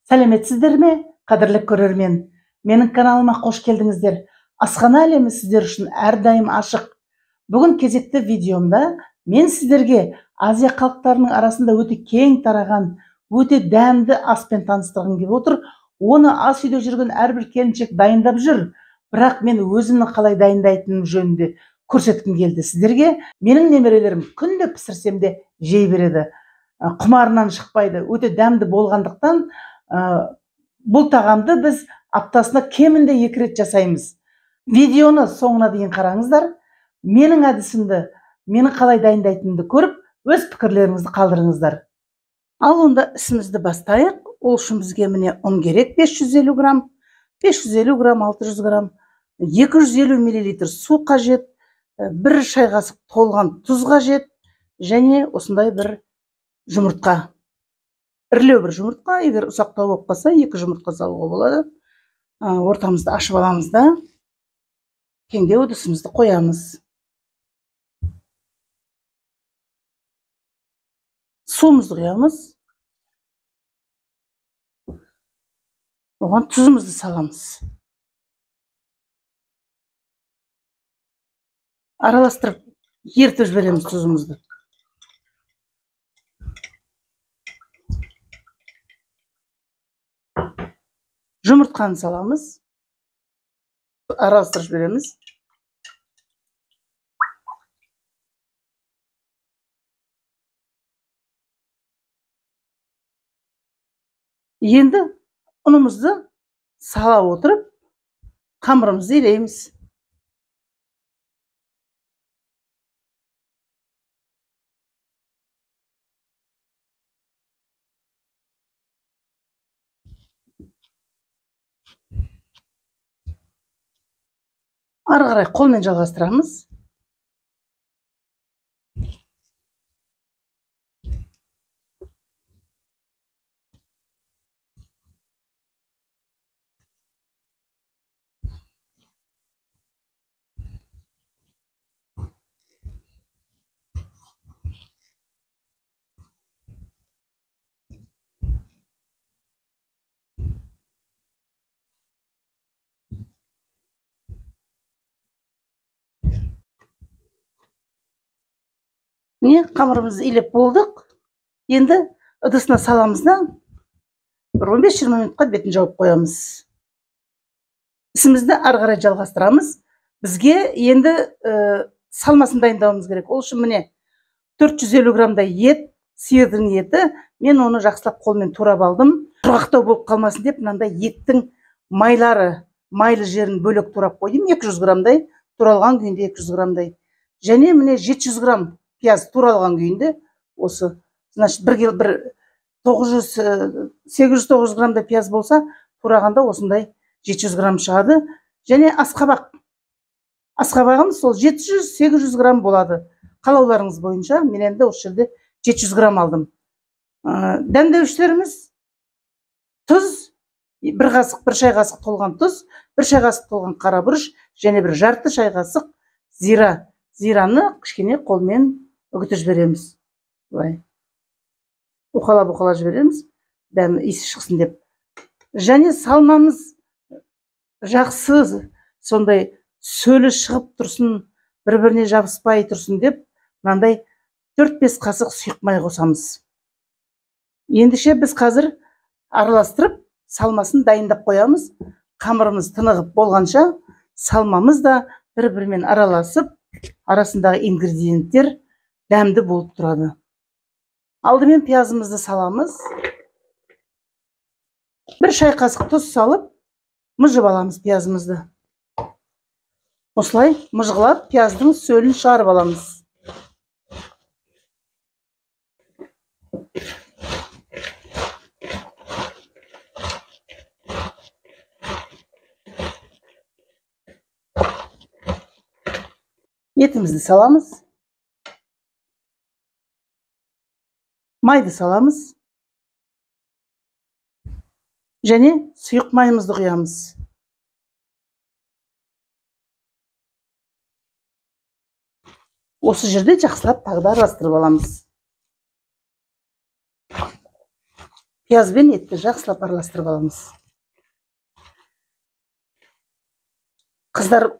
Сәлеметсіздер ме, қадірлі көрермен? Менің каналыма қош келдіңіздер. Асхана әлемі сіздер үшін әрдайым ашық. Бүгін кезекті видеомда мен сіздерге Азия халықтарының арасында өте кең тараған, өте дәмді аспен таныстырғым келіп отыр. Оны ас үйде жүрген әрбір келіншек дайындап жүр, бірақ мен өзімнің қалай дайындайтыным жөнінде көрсеткім келді сіздерге. Менің немерелерім күнде пісірсем де жей береді. Құмарынан шықпайды. Өте дәмді болғандықтан бұл тағамды біз аптасына кемінде 2 рет жасаймыз. Видеоны соңына дейін қараңыздар. Менің әдісімді, менің қалай дайындайтынымды көріп, өз пікірлеріңізді қалдырыңыздар. Ал онда ісімізді бастайық. Ол үшін бізге міне ұн керек 550 грамм, 550 грамм, 600 грамм, 250 мл су қажет, 1 шай қасық толған тұз қажет, және осындай бір жұмыртқа. Ірілеу бір жұмыртқа, егер ұсақтау болып қалса, 2 жұмыртқа салуға болады. Ортамызды ашып аламыз да, кеңдеу ыдысымызды қоямыз. Суымызды құямыз. Оған тұзымызды саламыз. Араластырып, ертіп жібереміз тұзымызды. Жұмыртқаны саламыз. Араластырып жібереміз. Енді ұнымызды сала отырып, қамырымызды илейміз. Ары қарай қолмен жалғастырамыз. Міне, қамырымызды илеп болдық. Енді ыдысына саламыз да, 15-20 минутқа бетін жауып қоямыз. Ісімізді ары қарай жалғастырамыз. Бізге енді салмасын дайындауымыз керек. Ол үшін міне 450 граммдай ет, сиырдың еті. Мен оны жақсылап қолмен турап алдым. Құрғақтау болып қалмасын деп, мынандай еттің майлы жерін бөлек турап қойдым. 200 граммдай, туралған күйінде 200 граммдай. Және міне 700 грамм пияз туралған күйінде, осы, значит, 800-900 граммда пияз болса, турағанда осындай 700 грамм шығады. Және асқабақ. Асқабағымыз сол 700-800 грамм болады. Қалауларыңыз бойынша, мен енді осы жерде 700 грамм алдым. Дәмдеушілеріміз тұз, 1 шай қасық толған тұз, 1 шай қасық толған қара бұрыш, және 1 жарты шай қасық зира. Зираны кішкене қолмен үгітіп жібереміз. Уқалап жібереміз, дәмі иісі шықсын деп. Және салмамыз жақсы, сондай сөлі шығып тұрсын, бір-біріне жабыспай тұрсын деп, мынандай 4-5 қасық сұйық май қосамыз. Ендеше біз қазір араластырып, салмасын дайындап қоямыз. Қамырымыз тынығып болғанша, салмамыз да бір-бірімен араласып, арасындағы ингредиенттер дәмді болып тұрады. Алдымен пиязымызды саламыз. 1 шай қасық тұз салып, мұжып аламыз пиязымызды. Осылай мұжғылап, пияздың сөлін шығарып аламыз. Етімізді саламыз. Майды саламыз. Және сұйық майымызды құямыз. Осы жерде жақсылап тағы да араластырып аламыз. Пияз бен етті жақсылап араластырып аламыз. Қыздар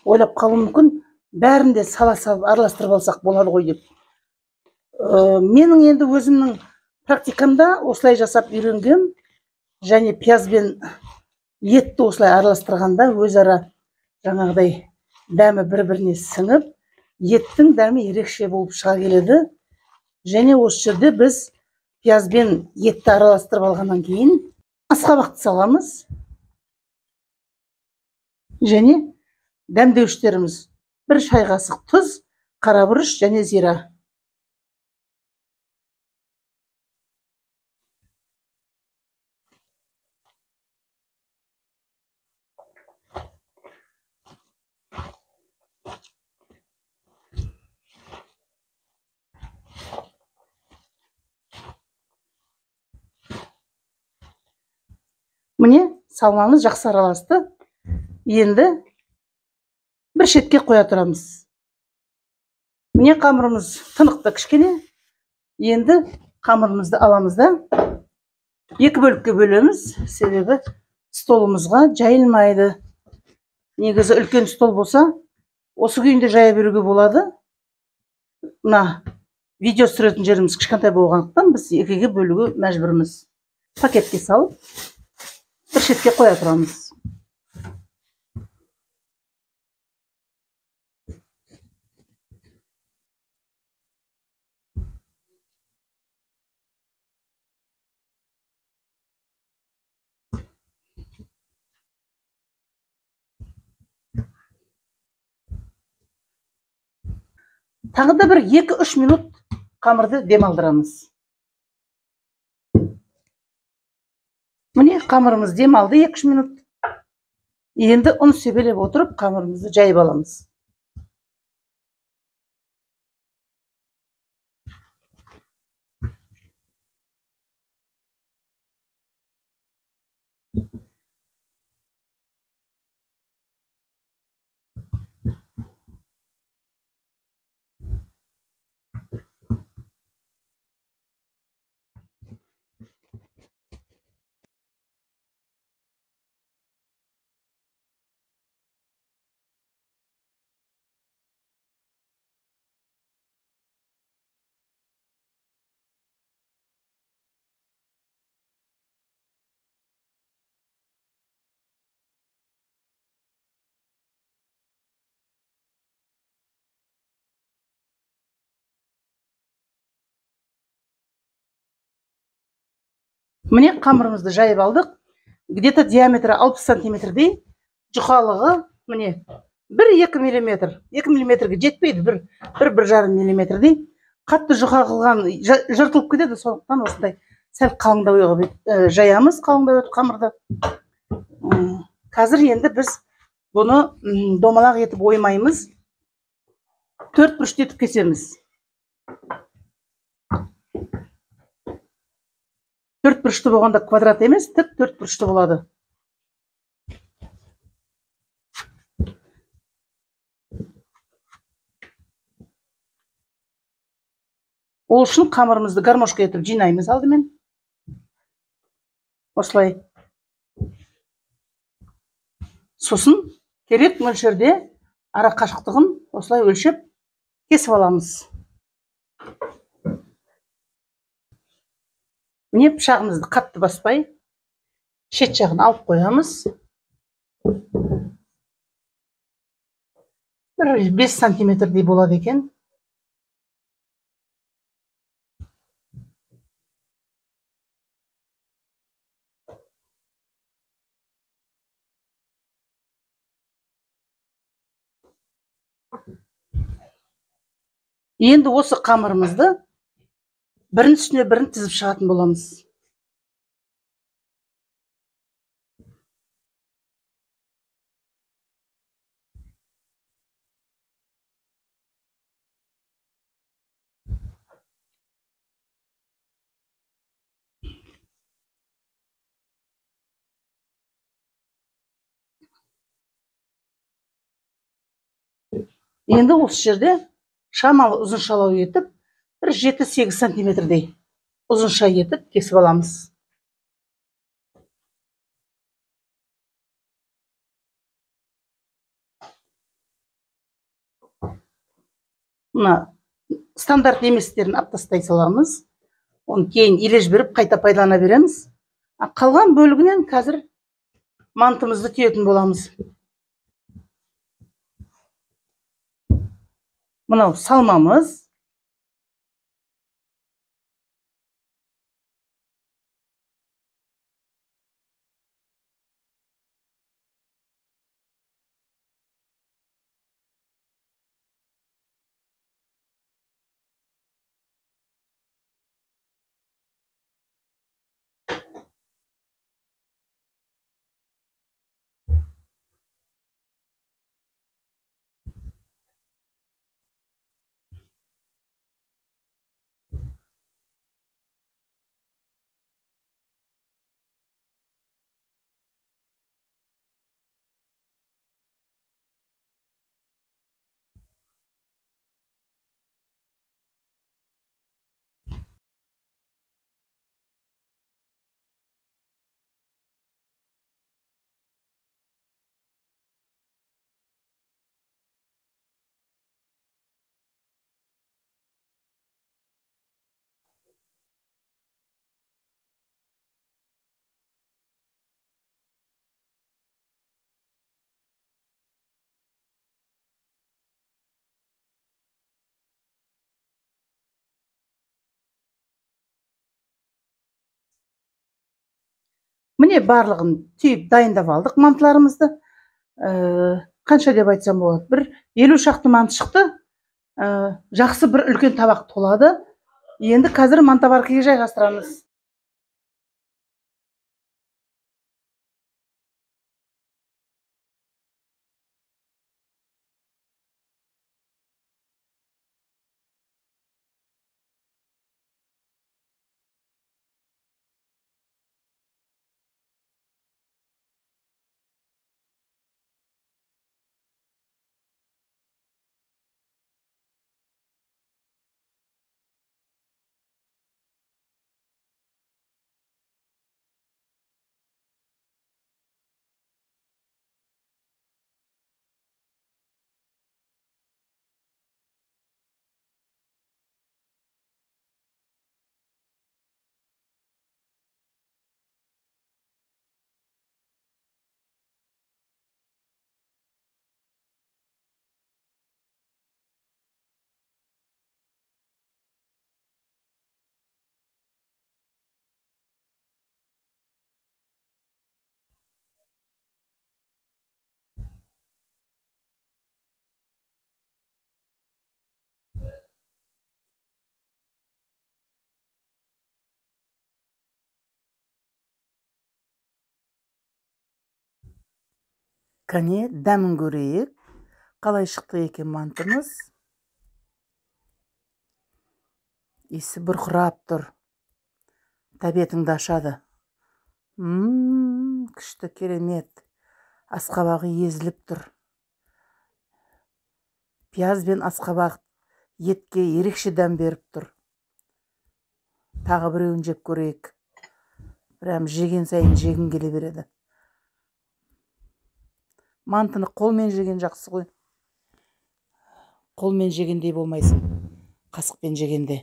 ойлап қалуы мүмкін, бәрінде сала салып араластырып алсақ болады ғой деп. Менің енді өзімнің практикамда осылай жасап үйренгем, және пияз бен етті осылай араластырғанда өзара жаңағыдай дәмі бір-біріне сіңіп, еттің дәмі ерекше болып шыға келеді. Және осы жерде біз пияз бен етті араластырып алғаннан кейін асқабақты саламыз. Және дәмдеуіштеріміз: 1 шай қасық тұз, қарабұрыш және зира. Міне, салмамыз жақсы араласты. Енді бір шетке қоя тұрамыз. Міне, қамырымыз тынықты кішкене. Енді қамырымызды аламыз да 2 бөлікке бөлеміз, себебі столымызға жайылмайды. Негізі үлкен стол болса, осы күйінде жая беруге болады. Мына видео түсіретін жеріміз кішкентай болғандықтан біз 2-ге бөлуге мәжбүрміз. Пакетке салып, бір шетке қоя тұрамыз. Тағы да бір 2-3 минут қамырды демалдырамыз. Міне, қамырымыз демалды 2-3 минут. Енді ұн себелеп отырып, қамырымызды жайып аламыз. Міне, қамырымызды жайып алдық. Где-то диаметрі 60 сантиметрдей, жұқалығы міне 1-2 миллиметр. 2 миллиметрге жетпейді, 1-1,5 миллиметрдей. Қатты жұқа қылған жыртылып кетеді, сондықтан осындай сәл қалыңдау жаямыз, қалыңдау қамырды. Қазір енді біз бұны домалақ етіп оймаймыз, 4 бұрышты етіп кесеміз. 4 бұрышты болғанда квадрат емес, тік 4 бұрышты болады. Ол үшін қамырымызды гармошка етіп жинаймыз алдымен. Осылай. Сосын керек мөлшерде ара қашықтығын осылай өлшеп кесіп аламыз. Міне, пышағымызды қатты баспай, шет жағын алып қоямыз. 5 сантиметрдей болады екен. Енді осы қамырымызды бірін үстіне бірін тізіп шығатын боламыз. Енді осы жерде шамалы ұзыншалау етіп, 7-8 сантиметрдей ұзынша етіп кесіп аламыз. мына стандарт еместерін алып тастай саламыз. Оны кейін еле жіберіп қайта пайдалана береміз. Қалған бөлігінен қазір мантымызды түйетін боламыз. Мынау салмамыз. Міне барлығын түйіп дайындап алдық мантыларымызды. Қанша деп айтсам болады? Бір 50 шақты манты шықты. Жақсы бір үлкен табақ толады. Енді қазір мантабаркіге жайғастырамыз. Кәне дәмін көрейік. Қалай шықты екен мантымыз? Исі бұрқырап тұр. Тәбетіңді ашады. Күшті, керемет. Асқабағы езіліп тұр. Пияз бен асқабақ етке ерекше дәм беріп тұр. Тағы біреуін жеп көрейік. Прям жеген сайын жегім келе береді. Мантыны қолмен жеген жақсы ғой. Қолмен жегендей болмайсың. Қасықпен жегенде.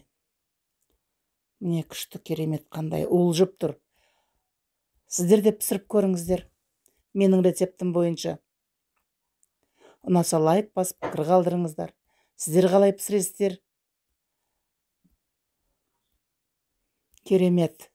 Міне күшті, керемет, қандай уылжып тұр. Сіздер де пісіріп көріңіздер. Менің рецептім бойынша. Ұнаса лайк басып, пікір қалдырыңыздар. Сіздер қалай пісіресіздер? Керемет.